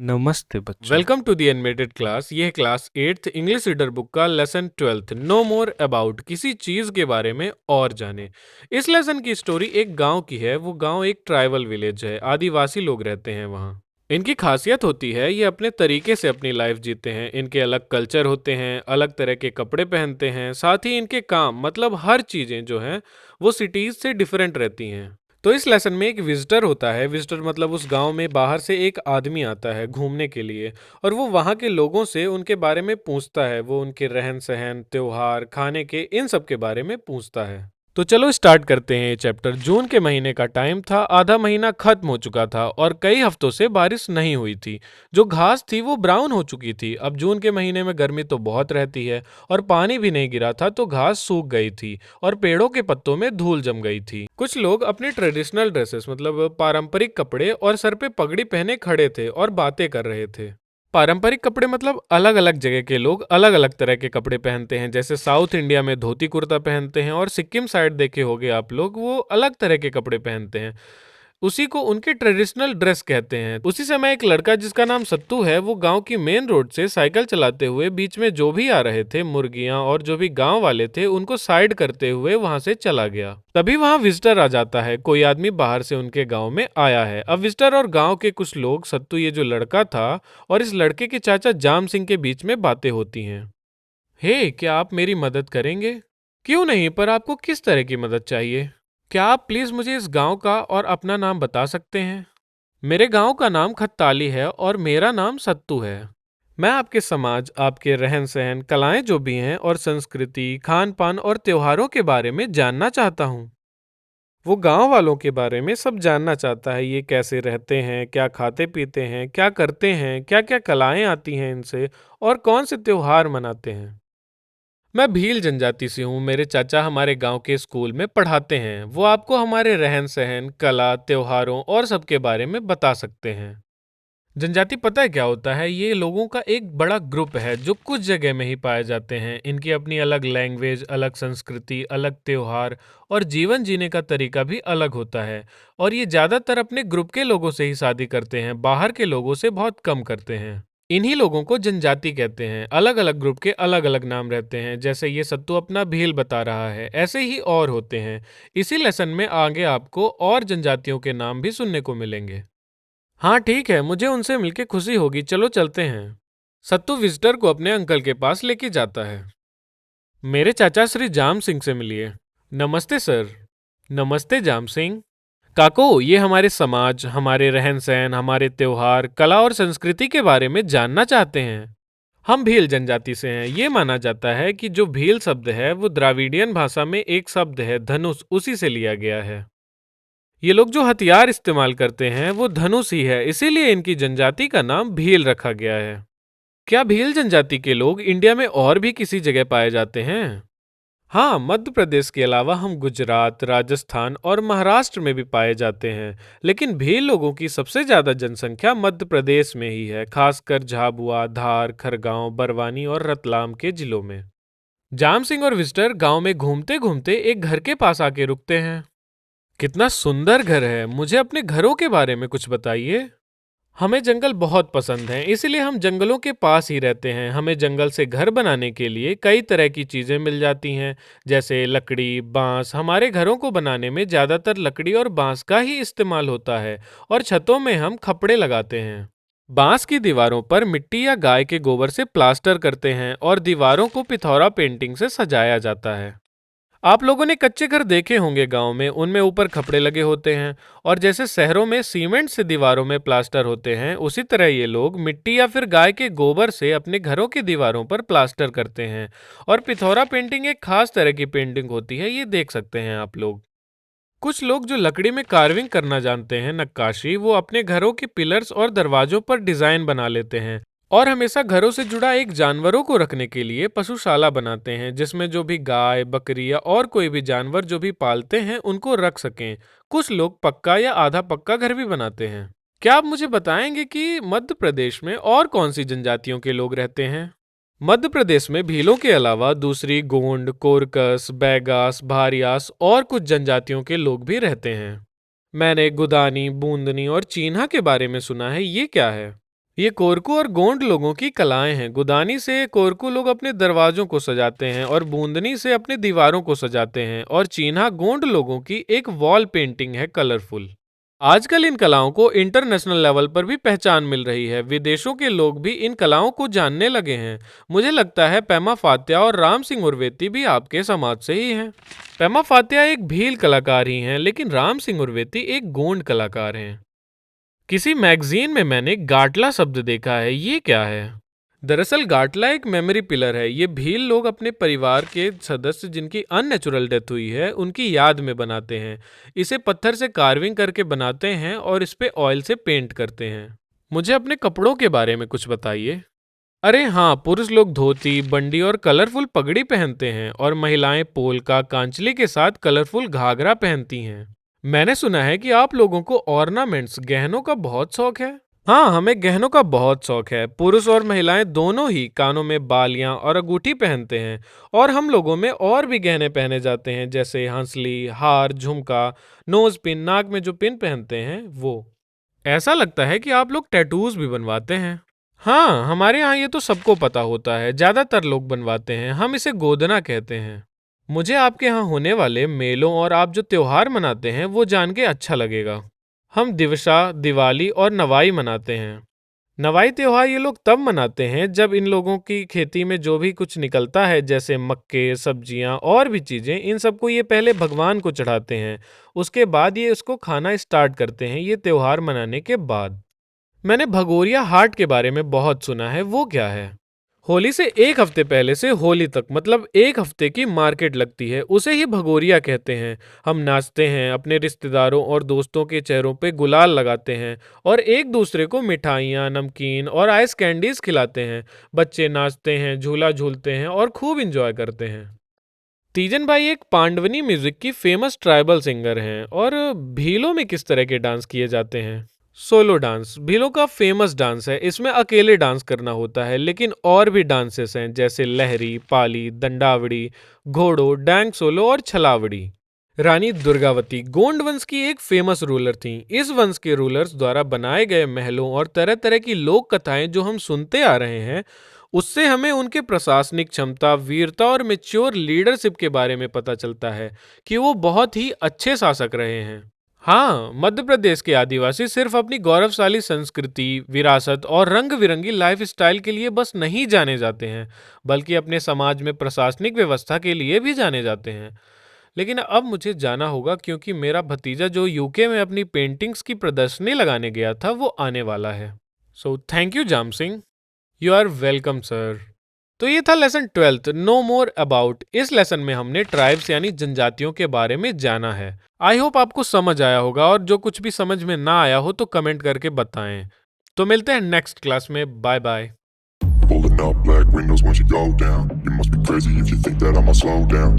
नमस्ते बच्चों। Welcome to the animated class. यह class 8th English reader book का lesson 12th no more about किसी चीज के बारे में और जाने। इस लेसन की स्टोरी एक गांव की है। वो गांव एक ट्राइबल विलेज है, आदिवासी लोग रहते हैं वहाँ। इनकी खासियत होती है ये अपने तरीके से अपनी लाइफ जीते हैं। इनके अलग कल्चर होते हैं, अलग तरह के कपड़े पहनते हैं, साथ ही इनके काम मतलब हर चीजें जो हैं वो सिटीज से डिफरेंट रहती हैं। तो इस लेसन में एक विजिटर होता है। विजिटर मतलब उस गांव में बाहर से एक आदमी आता है घूमने के लिए, और वो वहाँ के लोगों से उनके बारे में पूछता है। वो उनके रहन सहन, त्योहार, खाने के, इन सब के बारे में पूछता है। तो चलो स्टार्ट करते हैं ये चैप्टर। जून के महीने का टाइम था, आधा महीना खत्म हो चुका था और कई हफ्तों से बारिश नहीं हुई थी। जो घास थी वो ब्राउन हो चुकी थी। अब जून के महीने में गर्मी तो बहुत रहती है और पानी भी नहीं गिरा था, तो घास सूख गई थी और पेड़ों के पत्तों में धूल जम गई थी। कुछ लोग अपने ट्रेडिशनल ड्रेसेस मतलब पारंपरिक कपड़े और सर पे पगड़ी पहने खड़े थे और बातें कर रहे थे। पारंपरिक कपड़े मतलब अलग अलग जगह के लोग अलग अलग तरह के कपड़े पहनते हैं। जैसे साउथ इंडिया में धोती कुर्ता पहनते हैं और सिक्किम साइड देखे होगे आप लोग, वो अलग तरह के कपड़े पहनते हैं। उसी को उनके ट्रेडिशनल ड्रेस कहते हैं। उसी समय एक लड़का जिसका नाम सत्तू है, वो गांव की मेन रोड से साइकिल चलाते हुए बीच में जो भी आ रहे थे, मुर्गियां और जो भी गांव वाले थे, उनको साइड करते हुए वहां से चला गया। तभी वहां विजिटर आ जाता है। कोई आदमी बाहर से उनके गांव में आया है। अब विजिटर और गांव के कुछ लोग, सत्तू ये जो लड़का था और इस लड़के के चाचा जाम सिंह के बीच में बातें होती हैं। हे, क्या आप मेरी मदद करेंगे? क्यों नहीं, पर आपको किस तरह की मदद चाहिए? क्या आप प्लीज मुझे इस गांव का और अपना नाम बता सकते हैं? मेरे गांव का नाम खत्ताली है और मेरा नाम सत्तू है। मैं आपके समाज, आपके रहन सहन, कलाएं जो भी हैं और संस्कृति, खान पान और त्योहारों के बारे में जानना चाहता हूँ। वो गांव वालों के बारे में सब जानना चाहता है। ये कैसे रहते हैं, क्या खाते पीते हैं, क्या करते हैं, क्या क्या कलाएं आती हैं इनसे, और कौन से त्योहार मनाते हैं। मैं भील जनजाति से हूँ। मेरे चाचा हमारे गांव के स्कूल में पढ़ाते हैं। वो आपको हमारे रहन सहन, कला, त्योहारों और सबके बारे में बता सकते हैं। जनजाति पता है क्या होता है? ये लोगों का एक बड़ा ग्रुप है जो कुछ जगह में ही पाए जाते हैं। इनकी अपनी अलग लैंग्वेज, अलग संस्कृति, अलग त्योहार और जीवन जीने का तरीका भी अलग होता है। और ये ज़्यादातर अपने ग्रुप के लोगों से ही शादी करते हैं, बाहर के लोगों से बहुत कम करते हैं। इन्हीं लोगों को जनजाति कहते हैं। अलग अलग ग्रुप के अलग अलग नाम रहते हैं। जैसे ये सत्तू अपना भील बता रहा है, ऐसे ही और होते हैं। इसी लेसन में आगे आपको और जनजातियों के नाम भी सुनने को मिलेंगे। हाँ ठीक है, मुझे उनसे मिलके खुशी होगी। चलो चलते हैं। सत्तू विजिटर को अपने अंकल के पास लेके जाता है। मेरे चाचा श्री जाम सिंह से मिलिए। नमस्ते सर। नमस्ते जाम सिंह। काको, ये हमारे समाज, हमारे रहन सहन, हमारे त्योहार, कला और संस्कृति के बारे में जानना चाहते हैं। हम भील जनजाति से हैं। ये माना जाता है कि जो भील शब्द है वो द्राविडियन भाषा में एक शब्द है धनुष, उसी से लिया गया है। ये लोग जो हथियार इस्तेमाल करते हैं वो धनुष ही है, इसीलिए इनकी जनजाति का नाम भील रखा गया है। क्या भील जनजाति के लोग इंडिया में और भी किसी जगह पाए जाते हैं? हाँ, मध्य प्रदेश के अलावा हम गुजरात, राजस्थान और महाराष्ट्र में भी पाए जाते हैं। लेकिन भील लोगों की सबसे ज्यादा जनसंख्या मध्य प्रदेश में ही है, खासकर झाबुआ, धार, खरगांव, बरवानी और रतलाम के जिलों में। जाम सिंह और विजिटर गांव में घूमते घूमते एक घर के पास आके रुकते हैं। कितना सुंदर घर है। मुझे अपने घरों के बारे में कुछ बताइए। हमें जंगल बहुत पसंद हैं, इसीलिए हम जंगलों के पास ही रहते हैं। हमें जंगल से घर बनाने के लिए कई तरह की चीजें मिल जाती हैं, जैसे लकड़ी, बांस। हमारे घरों को बनाने में ज्यादातर लकड़ी और बांस का ही इस्तेमाल होता है, और छतों में हम खपड़े लगाते हैं। बांस की दीवारों पर मिट्टी या गाय के गोबर से प्लास्टर करते हैं और दीवारों को पिथौरा पेंटिंग से सजाया जाता है। आप लोगों ने कच्चे घर देखे होंगे गांव में, उनमें ऊपर खपड़े लगे होते हैं। और जैसे शहरों में सीमेंट से दीवारों में प्लास्टर होते हैं, उसी तरह ये लोग मिट्टी या फिर गाय के गोबर से अपने घरों की दीवारों पर प्लास्टर करते हैं। और पिथौरा पेंटिंग एक खास तरह की पेंटिंग होती है, ये देख सकते हैं आप लोग। कुछ लोग जो लकड़ी में कार्विंग करना जानते हैं, नक्काशी, वो अपने घरों के पिलर्स और दरवाजों पर डिजाइन बना लेते हैं। और हमेशा घरों से जुड़ा एक जानवरों को रखने के लिए पशुशाला बनाते हैं, जिसमें जो भी गाय, बकरी या और कोई भी जानवर जो भी पालते हैं उनको रख सकें। कुछ लोग पक्का या आधा पक्का घर भी बनाते हैं। क्या आप मुझे बताएंगे कि मध्य प्रदेश में और कौन सी जनजातियों के लोग रहते हैं? मध्य प्रदेश में भीलों के अलावा दूसरी गोंड, कोरकस, बैगास, भारियास और कुछ जनजातियों के लोग भी रहते हैं। मैंने गुदानी, बूंदनी और चीन्हा के बारे में सुना है, ये क्या है? ये कोरकू और गोंड लोगों की कलाएं हैं। गुदानी से कोरकू लोग अपने दरवाजों को सजाते हैं और बूंदनी से अपनी दीवारों को सजाते हैं, और चीन्हा गोंड लोगों की एक वॉल पेंटिंग है कलरफुल। आजकल इन कलाओं को इंटरनेशनल लेवल पर भी पहचान मिल रही है। विदेशों के लोग भी इन कलाओं को जानने लगे हैं। मुझे लगता है पेमा फात्या और राम सिंह उर्वेती भी आपके समाज से ही हैं। पेमा फात्या एक भील कलाकार ही हैं, लेकिन राम सिंह उर्वेती एक गोंड कलाकार हैं। किसी मैगजीन में मैंने गाटला शब्द देखा है, ये क्या है? दरअसल गाटला एक मेमोरी पिलर है। ये भील लोग अपने परिवार के सदस्य जिनकी अननेचुरल डेथ हुई है उनकी याद में बनाते हैं। इसे पत्थर से कार्विंग करके बनाते हैं और इस पे ऑयल से पेंट करते हैं। मुझे अपने कपड़ों के बारे में कुछ बताइए। अरे हाँ, पुरुष लोग धोती, बंडी और कलरफुल पगड़ी पहनते हैं, और महिलाएं पोलका कांचली के साथ कलरफुल घाघरा पहनती हैं। मैंने सुना है कि आप लोगों को ऑर्नामेंट्स गहनों का बहुत शौक है। हाँ, हमें गहनों का बहुत शौक है। पुरुष और महिलाएं दोनों ही कानों में बालियां और अंगूठी पहनते हैं, और हम लोगों में और भी गहने पहने जाते हैं, जैसे हंसली, हार, झुमका, नोज पिन, नाक में जो पिन पहनते हैं वो। ऐसा लगता है कि आप लोग टैटूज भी बनवाते हैं। हाँ, हमारे यहाँ ये तो सबको पता होता है। ज्यादातर लोग बनवाते हैं। हम इसे गोदना कहते हैं। मुझे आपके यहाँ होने वाले मेलों और आप जो त्योहार मनाते हैं वो जान के अच्छा लगेगा। हम दिवसा, दिवाली और नवाई मनाते हैं। नवाई त्योहार ये लोग तब मनाते हैं जब इन लोगों की खेती में जो भी कुछ निकलता है, जैसे मक्के, सब्जियां और भी चीजें, इन सबको ये पहले भगवान को चढ़ाते हैं। उसके बाद ये उसको खाना स्टार्ट करते हैं, ये त्योहार मनाने के बाद। मैंने भगोरिया हाट के बारे में बहुत सुना है, वो क्या है? होली से एक हफ्ते पहले से होली तक, मतलब एक हफ्ते की मार्केट लगती है, उसे ही भगोरिया कहते हैं। हम नाचते हैं, अपने रिश्तेदारों और दोस्तों के चेहरों पे गुलाल लगाते हैं, और एक दूसरे को मिठाइयाँ, नमकीन और आइस कैंडीज खिलाते हैं। बच्चे नाचते हैं, झूला झूलते हैं और खूब इंजॉय करते हैं। तीजन भाई एक पांडवनी म्यूजिक की फेमस ट्राइबल सिंगर हैं। और भीलों में किस तरह के डांस किए जाते हैं? सोलो डांस भीलों का फेमस डांस है। इसमें अकेले डांस करना होता है, लेकिन और भी डांसेस हैं, जैसे लहरी, पाली, दंडावड़ी, घोड़ो, डैंग सोलो और छलावड़ी। रानी दुर्गावती गोंड वंश की एक फेमस रूलर थीं। इस वंश के रूलर्स द्वारा बनाए गए महलों और तरह तरह की लोक कथाएं जो हम सुनते आ रहे हैं, उससे हमें उनके प्रशासनिक क्षमता, वीरता और मेच्योर लीडरशिप के बारे में पता चलता है कि वो बहुत ही अच्छे शासक रहे हैं। हाँ, मध्य प्रदेश के आदिवासी सिर्फ अपनी गौरवशाली संस्कृति, विरासत और रंग बिरंगी लाइफ स्टाइल के लिए बस नहीं जाने जाते हैं, बल्कि अपने समाज में प्रशासनिक व्यवस्था के लिए भी जाने जाते हैं। लेकिन अब मुझे जाना होगा, क्योंकि मेरा भतीजा जो यूके में अपनी पेंटिंग्स की प्रदर्शनी लगाने गया था वो आने वाला है। So thank you Jam Singh. You are welcome sir. तो ये था lesson 12th, no more about. इस लेसन में हमने ट्राइब्स यानी जनजातियों के बारे में जाना है। आई होप आपको समझ आया होगा, और जो कुछ भी समझ में ना आया हो तो कमेंट करके बताएं। तो मिलते हैं नेक्स्ट क्लास में। Bye bye. Pulling up black windows once you go down. You must be crazy if you think that I'ma slow down.